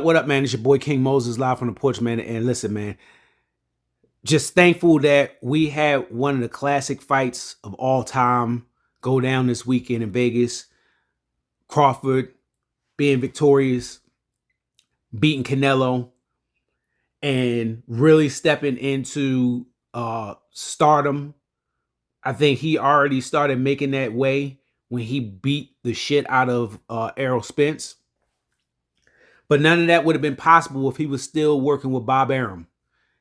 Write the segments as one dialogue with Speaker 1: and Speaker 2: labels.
Speaker 1: What up, man? It's your boy King Moses live from the porch, man. And listen, man, just thankful that we had one of the classic fights of all time go down this weekend in Vegas. Crawford being victorious, beating Canelo, and really stepping into stardom. I think he already started making that way when he beat the shit out of Errol Spence. But none of that would have been possible if he was still working with Bob Arum.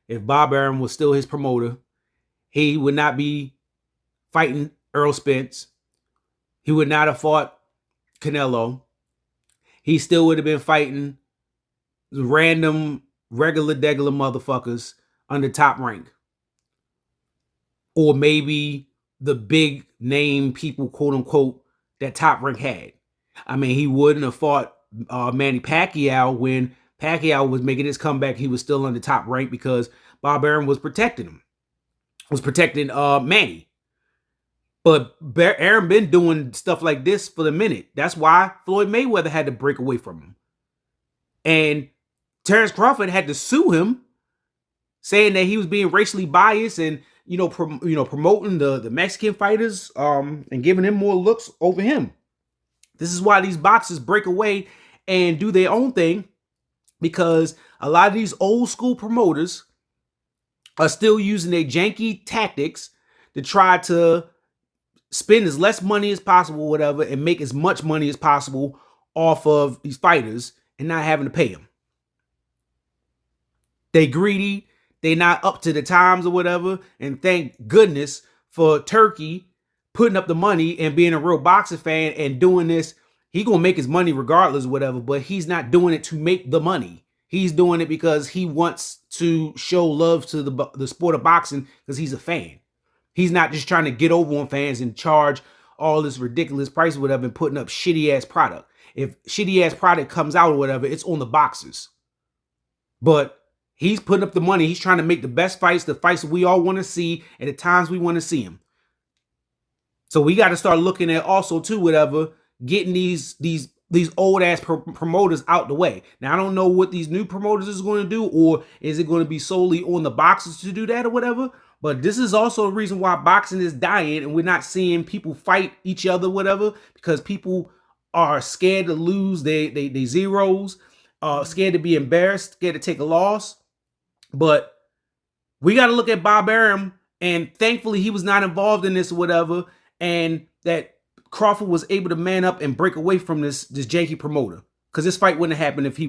Speaker 1: If Bob Arum was still his promoter, he would not be fighting Errol Spence. He would not have fought Canelo. He still would have been fighting random, regular motherfuckers under Top Rank. Or maybe the big name people, quote unquote, that Top Rank had. I mean, he wouldn't have fought Manny Pacquiao when Pacquiao was making his comeback. He was still under Top Rank because Bob Arum was protecting him, was protecting Manny. But Arum been doing stuff like this for the minute. That's why Floyd Mayweather had to break away from him. And Terence Crawford had to sue him, saying that he was being racially biased and promoting the Mexican fighters and giving them more looks over him. This is why these boxers break away and do their own thing, because a lot of these old school promoters are still using their janky tactics to try to spend as less money as possible, whatever, and make as much money as possible off of these fighters and not having to pay them. They greedy. They not up to the times or whatever. And thank goodness for Turkey putting up the money and being a real boxing fan and doing this. He gonna make his money regardless or whatever, but he's not doing it to make the money. He's doing it because he wants to show love to the sport of boxing because he's a fan. He's not just trying to get over on fans and charge all this ridiculous price or whatever and putting up shitty ass product. If shitty ass product comes out or whatever, it's on the boxers. But he's putting up the money. He's trying to make the best fights, the fights that we all want to see at the times we want to see them. So we got to start looking at also too, whatever, getting these old ass promoters out the way. Now, I don't know what these new promoters is going to do, or is it going to be solely on the boxers to do that or whatever? But this is also a reason why boxing is dying and we're not seeing people fight each other, whatever, because people are scared to lose they zeros, scared to be embarrassed, scared to take a loss. But we got to look at Bob Arum, and thankfully he was not involved in this or whatever, and that Crawford was able to man up and break away from this janky promoter, because this fight wouldn't have happened if he